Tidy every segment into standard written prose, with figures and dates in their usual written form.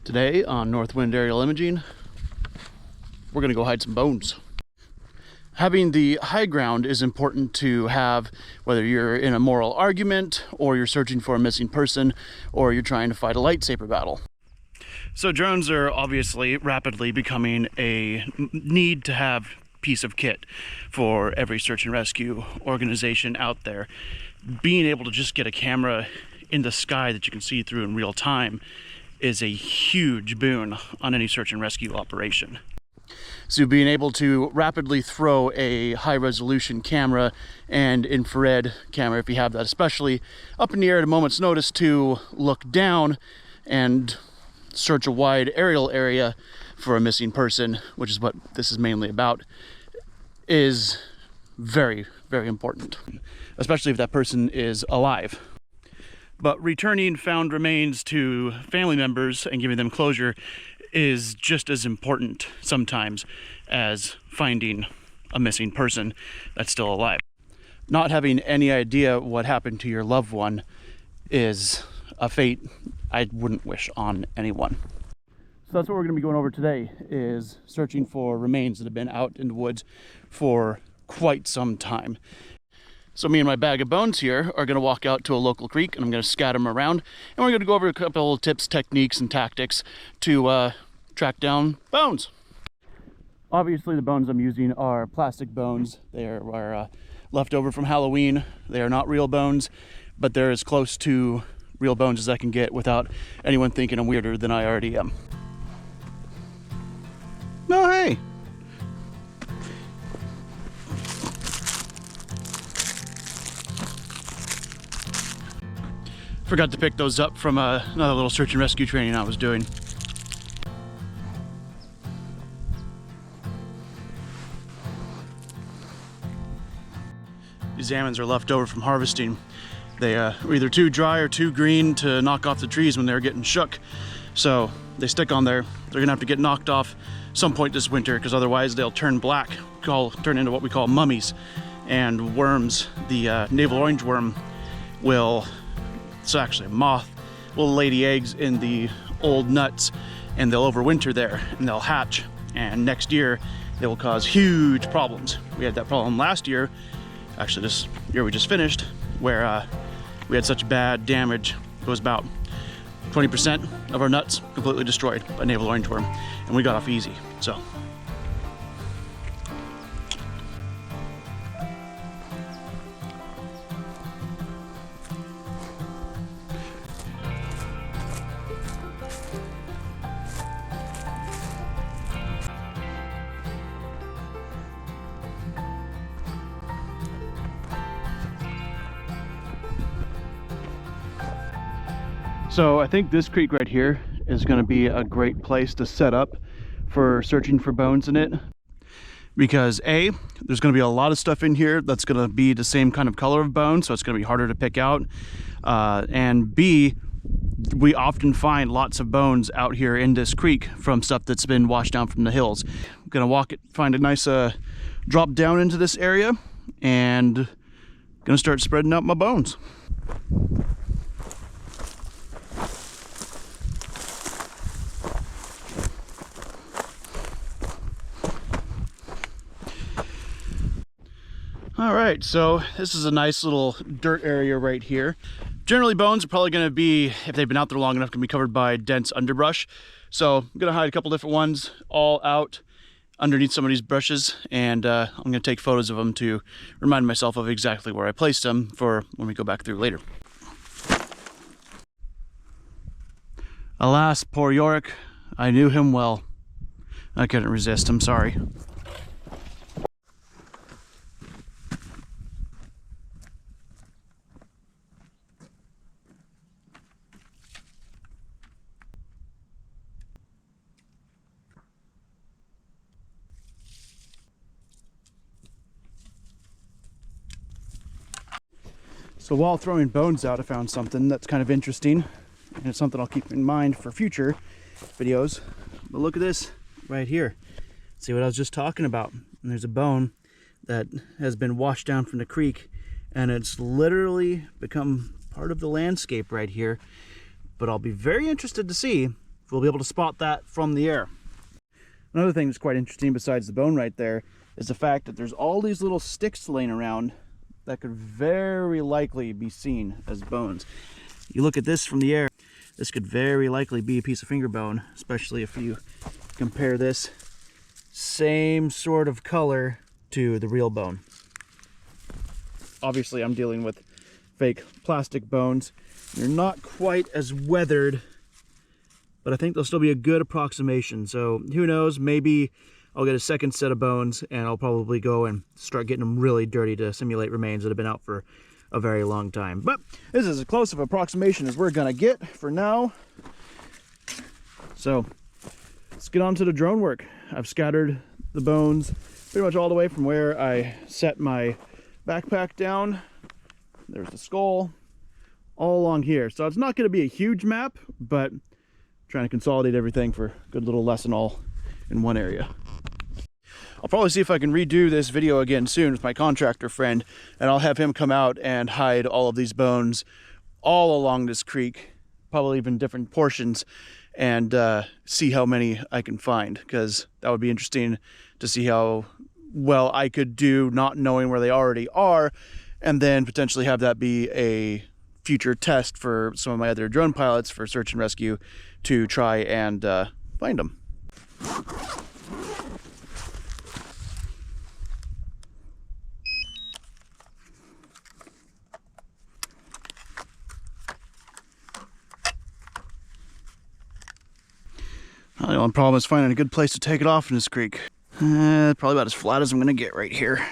Today on Northwind Aerial Imaging, we're going to go hide some bones. Having the high ground is important to have, whether you're in a moral argument, or you're searching for a missing person, or you're trying to fight a lightsaber battle. So drones are obviously rapidly becoming a need to have piece of kit for every search and rescue organization out there. Being able to just get a camera in the sky that you can see through in real time is a huge boon on any search and rescue operation. So being able to rapidly throw a high resolution camera and infrared camera, if you have that, especially up in the air at a moment's notice, to look down and search a wide aerial area for a missing person, which is what this is mainly about, is very, very important, especially if that person is alive. But returning found remains to family members and giving them closure is just as important sometimes as finding a missing person that's still alive. Not having any idea what happened to your loved one is a fate I wouldn't wish on anyone. So that's what we're going to be going over today, is searching for remains that have been out in the woods for quite some time. So me and my bag of bones here are going to walk out to a local creek, and I'm going to scatter them around, and we're going to go over a couple of tips, techniques, and tactics to track down bones. Obviously the bones I'm using are plastic bones. They are left over from Halloween. They are not real bones, but they're as close to real bones as I can get without anyone thinking I'm weirder than I already am. Oh, hey! Forgot to pick those up from another little search and rescue training I was doing. These almonds are left over from harvesting. They were either too dry or too green to knock off the trees when they were getting shook. So they stick on there. They're gonna have to get knocked off some point this winter, because otherwise they'll turn black, turn into what we call mummies. And worms, the navel orange worm will, it's actually a moth, will lay the eggs in the old nuts, and they'll overwinter there and they'll hatch. And next year they will cause huge problems. We had that problem last year, actually this year we just finished, where we had such bad damage. It was about 20% of our nuts completely destroyed by navel orange worm, and we got off easy. So I think this creek right here is going to be a great place to set up for searching for bones in it, because A, there's going to be a lot of stuff in here that's going to be the same kind of color of bone, so it's going to be harder to pick out, and B, we often find lots of bones out here in this creek from stuff that's been washed down from the hills. I'm going to walk it, find a nice drop down into this area, and going to start spreading out my bones. All right, so this is a nice little dirt area right here. Generally bones are probably going to be, if they've been out there long enough, can be covered by dense underbrush. So I'm going to hide a couple different ones all out underneath some of these brushes, and I'm going to take photos of them to remind myself of exactly where I placed them for when we go back through later. Alas, poor Yorick, I knew him well. I couldn't resist, I'm sorry. So while throwing bones out, I found something that's kind of interesting, and it's something I'll keep in mind for future videos. But look at this right here. See what I was just talking about? And there's a bone that has been washed down from the creek, and it's literally become part of the landscape right here. But I'll be very interested to see we'll be able to spot that from the air. Another thing that's quite interesting besides the bone right there is the fact that there's all these little sticks laying around that could very likely be seen as bones. You look at this from the air, this could very likely be a piece of finger bone, especially if you compare this same sort of color to the real bone. Obviously, I'm dealing with fake plastic bones. They're not quite as weathered, but I think they'll still be a good approximation. So who knows, maybe I'll get a second set of bones and I'll probably go and start getting them really dirty to simulate remains that have been out for a very long time. But this is as close of an approximation as we're gonna get for now. So let's get on to the drone work. I've scattered the bones pretty much all the way from where I set my backpack down. There's the skull all along here. So it's not gonna be a huge map, but I'm trying to consolidate everything for a good little lesson all in one area. I'll probably see if I can redo this video again soon with my contractor friend, and I'll have him come out and hide all of these bones all along this creek, probably even different portions, and see how many I can find, because that would be interesting to see how well I could do not knowing where they already are, and then potentially have that be a future test for some of my other drone pilots for search and rescue to try and find them. The only problem is finding a good place to take it off in this creek. Probably about as flat as I'm gonna get right here.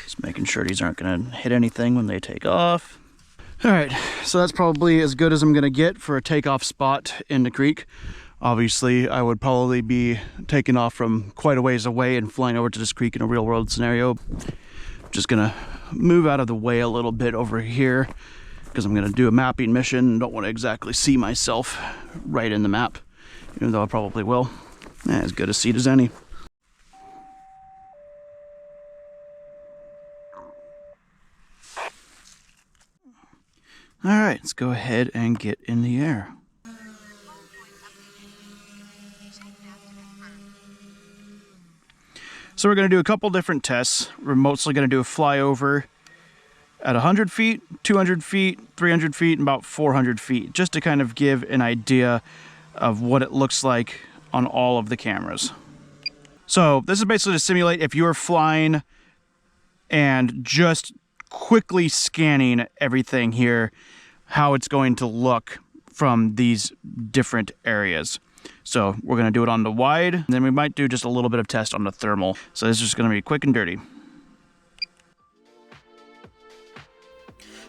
Just making sure these aren't gonna hit anything when they take off. All right, so that's probably as good as I'm gonna get for a takeoff spot in the creek. Obviously, I would probably be taking off from quite a ways away and flying over to this creek in a real world scenario. Just gonna move out of the way a little bit over here because I'm gonna do a mapping mission and don't want to exactly see myself right in the map, even though I probably will. As good a seat as any. All right, let's go ahead and get in the air. So we're going to do a couple different tests. We're mostly going to do a flyover at 100 feet, 200 feet, 300 feet, and about 400 feet, just to kind of give an idea of what it looks like on all of the cameras. So this is basically to simulate if you're flying and just quickly scanning everything here, how it's going to look from these different areas. So we're going to do it on the wide, and then we might do just a little bit of test on the thermal. So this is just going to be quick and dirty.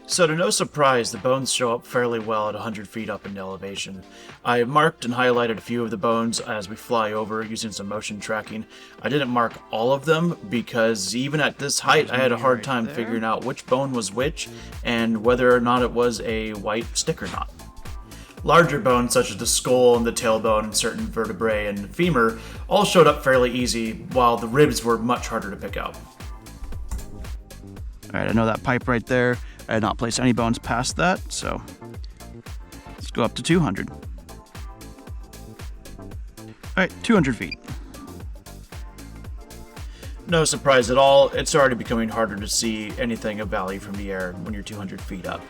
So to no surprise, the bones show up fairly well at 100 feet up in elevation. I marked and highlighted a few of the bones as we fly over using some motion tracking. I didn't mark all of them because even at this height I had a hard time figuring out which bone was which and whether or not it was a white stick or not. Larger bones such as the skull and the tailbone and certain vertebrae and femur all showed up fairly easy, while the ribs were much harder to pick out. Alright, I know that pipe right there. I had not placed any bones past that, so let's go up to 200. Alright, 200 feet. No surprise at all, it's already becoming harder to see anything of value from the air when you're 200 feet up.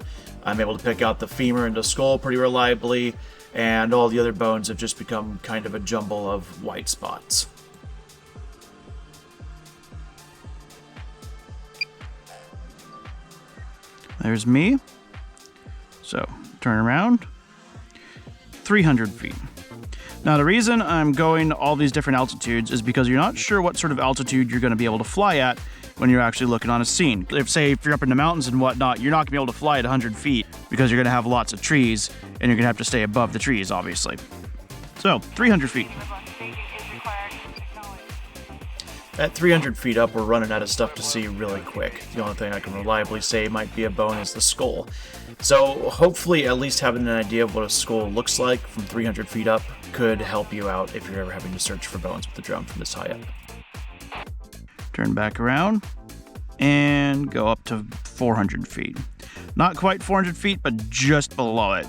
I'm able to pick out the femur and the skull pretty reliably, and all the other bones have just become kind of a jumble of white spots. There's me. So, turn around. 300 feet. Now the reason I'm going all these different altitudes is because you're not sure what sort of altitude you're going to be able to fly at when you're actually looking on a scene. If you're up in the mountains and whatnot, you're not going to be able to fly at 100 feet because you're going to have lots of trees and you're going to have to stay above the trees, obviously. So, 300 feet. At 300 feet up, we're running out of stuff to see really quick. The only thing I can reliably say might be a bone is the skull. So hopefully at least having an idea of what a skull looks like from 300 feet up could help you out if you're ever having to search for bones with the drone from this high up. Turn back around and go up to 400 feet. Not quite 400 feet, but just below it.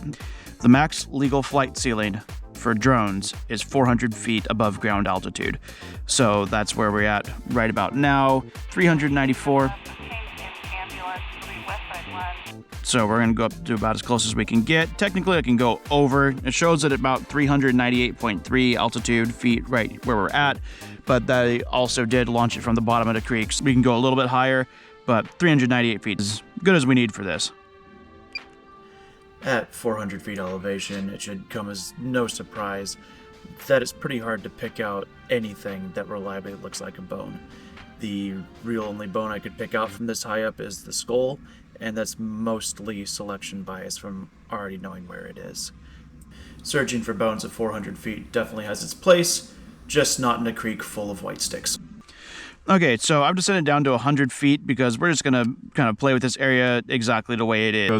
The max legal flight ceiling for drones is 400 feet above ground altitude. So that's where we're at right about now, 394. So we're gonna go up to about as close as we can get. Technically I can go over. It shows it at about 398.3 altitude feet right where we're at, but they also did launch it from the bottom of the creek. So we can go a little bit higher, but 398 feet is good as we need for this. At 400 feet elevation, it should come as no surprise that it's pretty hard to pick out anything that reliably looks like a bone. The real only bone I could pick out from this high up is the skull, and that's mostly selection bias from already knowing where it is. Searching for bones at 400 feet definitely has its place, just not in a creek full of white sticks. Okay, so I've descended down to 100 feet because we're just going to kind of play with this area exactly the way it is.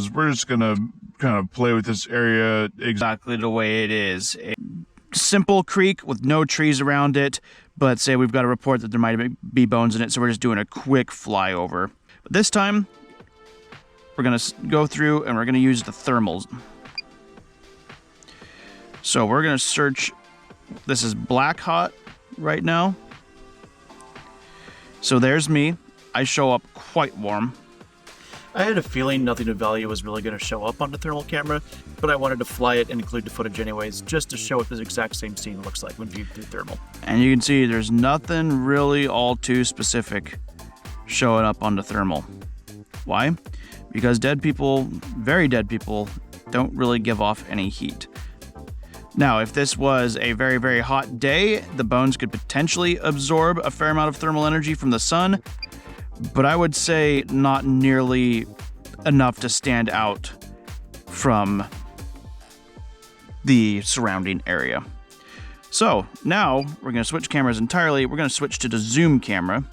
A simple creek with no trees around it, but say we've got a report that there might be bones in it, so we're just doing a quick flyover. But this time, we're going to go through and we're going to use the thermals. So we're going to search. This is black hot right now. So there's me. I show up quite warm. I had a feeling nothing of value was really going to show up on the thermal camera, but I wanted to fly it and include the footage anyways, just to show what this exact same scene looks like when viewed through thermal. And you can see there's nothing really all too specific showing up on the thermal. Why? Because dead people, very dead people, don't really give off any heat. Now, if this was a very, very hot day, the bones could potentially absorb a fair amount of thermal energy from the sun, but I would say not nearly enough to stand out from the surrounding area. So now we're going to switch cameras entirely. We're going to switch to the zoom camera.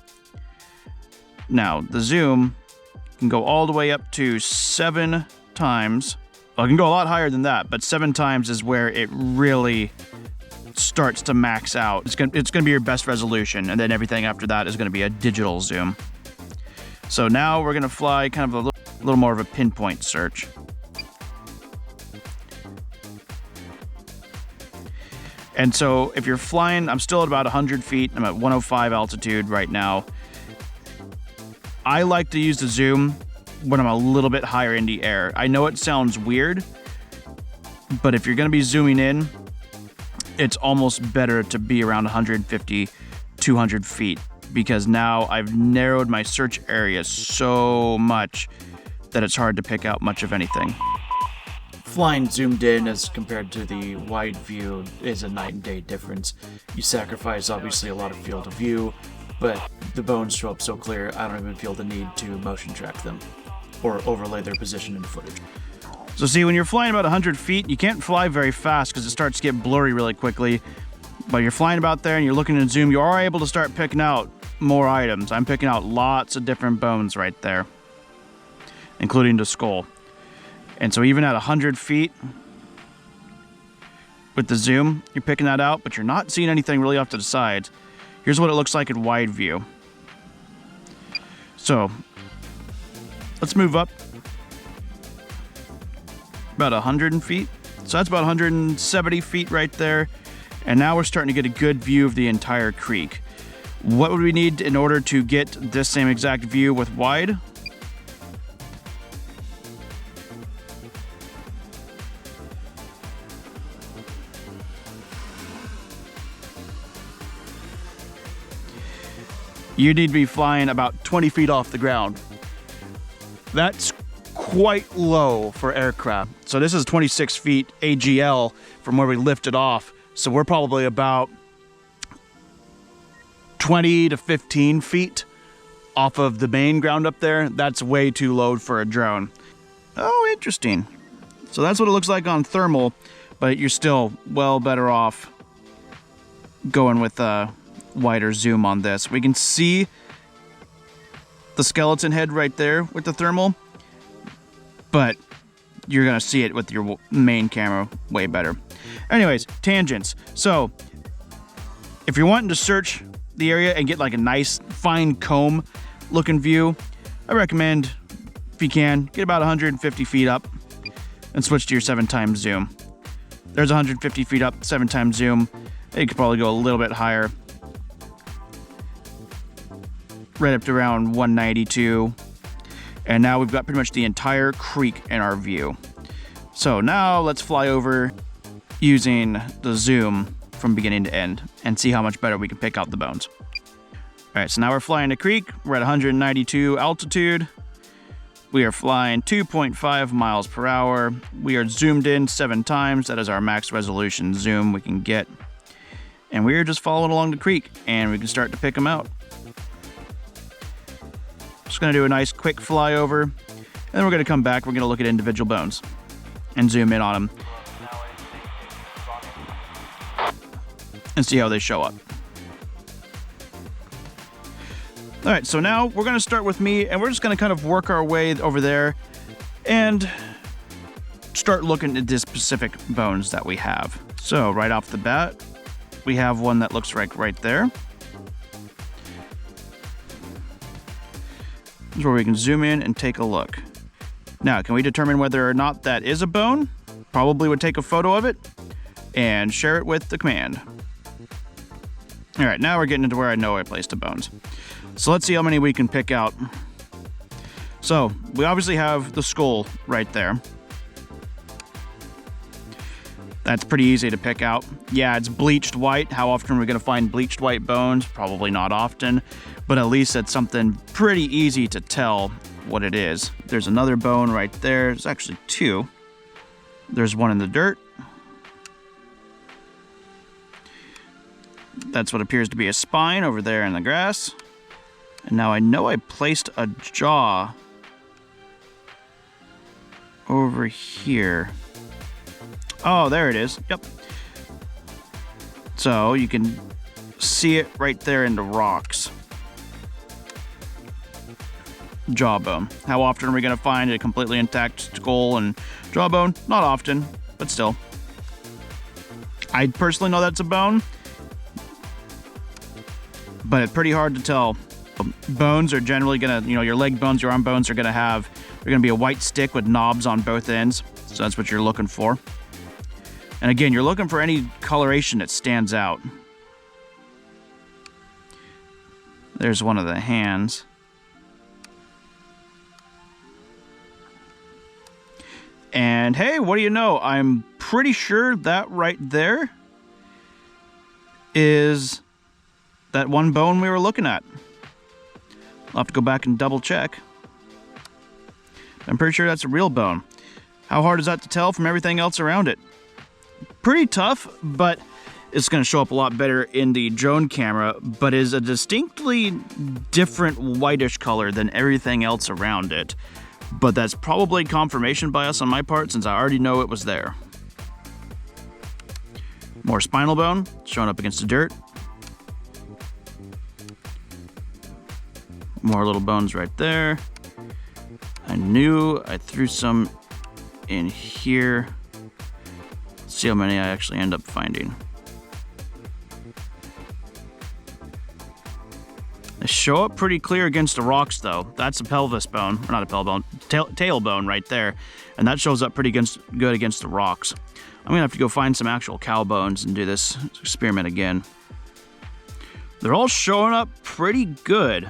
Now, the zoom can go all the way up to 7 times. Well, it can go a lot higher than that, but 7 times is where it really starts to max out. It's gonna be your best resolution, and then everything after that is gonna be a digital zoom. So now we're gonna fly kind of a little more of a pinpoint search. And so if you're flying, I'm still at about 100 feet. I'm at 105 altitude right now. I like to use the zoom when I'm a little bit higher in the air. I know it sounds weird, but if you're going to be zooming in, it's almost better to be around 150, 200 feet, because now I've narrowed my search area so much that it's hard to pick out much of anything. Flying zoomed in as compared to the wide view is a night and day difference. You sacrifice obviously a lot of field of view, but the bones show up so clear I don't even feel the need to motion track them or overlay their position in the footage. So see, when you're flying about 100 feet, you can't fly very fast because it starts to get blurry really quickly. But you're flying about there and you're looking in zoom, you are able to start picking out more items. I'm picking out lots of different bones right there, including the skull. And so even at 100 feet, with the zoom, you're picking that out, but you're not seeing anything really off to the sides. Here's what it looks like in wide view. So let's move up about 100 feet. So that's about 170 feet right there. And now we're starting to get a good view of the entire creek. What would we need in order to get this same exact view with wide? You need to be flying about 20 feet off the ground. That's quite low for aircraft. So this is 26 feet AGL from where we lifted off. So we're probably about 20 to 15 feet off of the main ground up there. That's way too low for a drone. Oh, interesting. So that's what it looks like on thermal, but you're still well better off going with a wider zoom on this. We can see the skeleton head right there with the thermal, but you're gonna see it with your main camera way better. Anyways, tangents. So if you're wanting to search the area and get like a nice fine comb looking view, I recommend, if you can, get about 150 feet up and switch to your 7 times zoom. There's 150 feet up, 7x zoom. You could probably go a little bit higher. Right up to around 192. And now we've got pretty much the entire creek in our view. So now let's fly over using the zoom from beginning to end and see how much better we can pick out the bones. All right, so now we're flying the creek. We're at 192 altitude. We are flying 2.5 miles per hour. We are zoomed in 7 times. That is our max resolution zoom we can get. And we are just following along the creek and we can start to pick them out. Just gonna do a nice quick flyover, and then we're gonna come back, we're gonna look at individual bones and zoom in on them and see how they show up. All right, so now we're gonna start with me, and we're just gonna kind of work our way over there and start looking at the specific bones that we have. So right off the bat, we have one that looks like right there. This is where we can zoom in and take a look. Now, can we determine whether or not that is a bone? Probably would take a photo of it and share it with the command. All right, now we're getting into where I know I placed the bones. So let's see how many we can pick out. So we obviously have the skull right there. That's pretty easy to pick out. Yeah, it's bleached white. How often are we gonna find bleached white bones? Probably not often, but at least it's something pretty easy to tell what it is. There's another bone right there. There's actually 2. There's one in the dirt. That's what appears to be a spine over there in the grass. And now I know I placed a jaw over here. Oh, there it is. Yep. So you can see it right there in the rocks. Jawbone. How often are we going to find a completely intact skull and jawbone? Not often, but still. I personally know that's a bone, but it's pretty hard to tell. Bones are generally going to, your leg bones, your arm bones are going to have, they're going to be a white stick with knobs on both ends. So that's what you're looking for. And again, you're looking for any coloration that stands out. There's one of the hands. And hey, what do you know? I'm pretty sure that right there is that one bone we were looking at. I'll have to go back and double check. I'm pretty sure that's a real bone. How hard is that to tell from everything else around it? Pretty tough, but it's going to show up a lot better in the drone camera, but is a distinctly different whitish color than everything else around it. But that's probably confirmation bias on my part since I already know it was there. More spinal bone showing up against the dirt. More little bones right there. I knew I threw some in here. Let's see how many I actually end up finding. They show up pretty clear against the rocks though. That's a pelvis bone, or not a pelvis bone, tail bone right there. And that shows up pretty good against the rocks. I'm gonna have to go find some actual cow bones and do this experiment again. They're all showing up pretty good.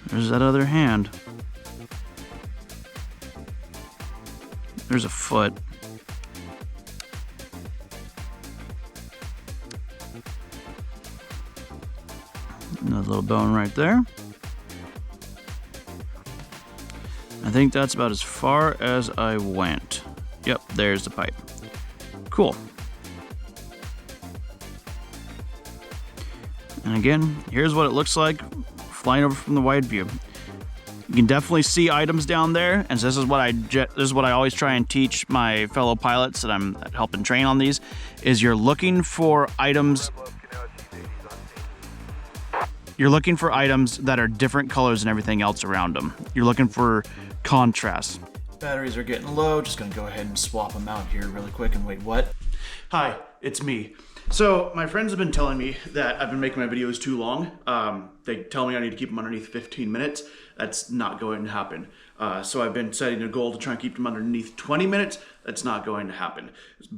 There's that other hand. There's a foot. Another little bone right there. I think that's about as far as I went. Yep, there's the pipe. Cool. And again, here's what it looks like flying over from the wide view. You can definitely see items down there, and this is what I always try and teach my fellow pilots that I'm helping train on these, is you're looking for items. You're looking for items that are different colors than everything else around them. You're looking for contrast. Batteries are getting low. Just gonna go ahead and swap them out here really quick and wait, what? Hi, it's me. So my friends have been telling me that I've been making my videos too long. They tell me I need to keep them underneath 15 minutes. That's not going to happen. So I've been setting a goal to try and keep them underneath 20 minutes. That's not going to happen.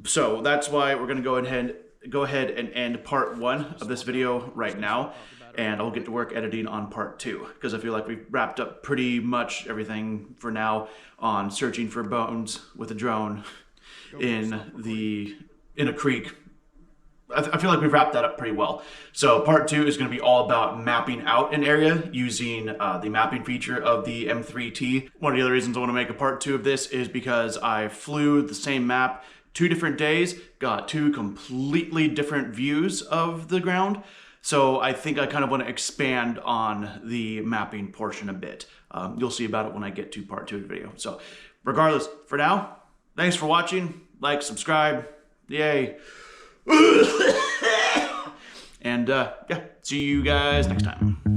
So that's why we're going to go ahead and end part 1 of this video right now. And I'll get to work editing on part 2, because I feel like we've wrapped up pretty much everything for now on searching for bones with a drone in a creek. I feel like we've wrapped that up pretty well. So part 2 is going to be all about mapping out an area using the mapping feature of the M3T. One of the other reasons I want to make a part 2 of this is because I flew the same map 2 different days, got 2 completely different views of the ground. So I think I kind of want to expand on the mapping portion a bit. You'll see about it when I get to part 2 of the video. So regardless, for now, thanks for watching. Like, subscribe, yay. And yeah, see you guys next time.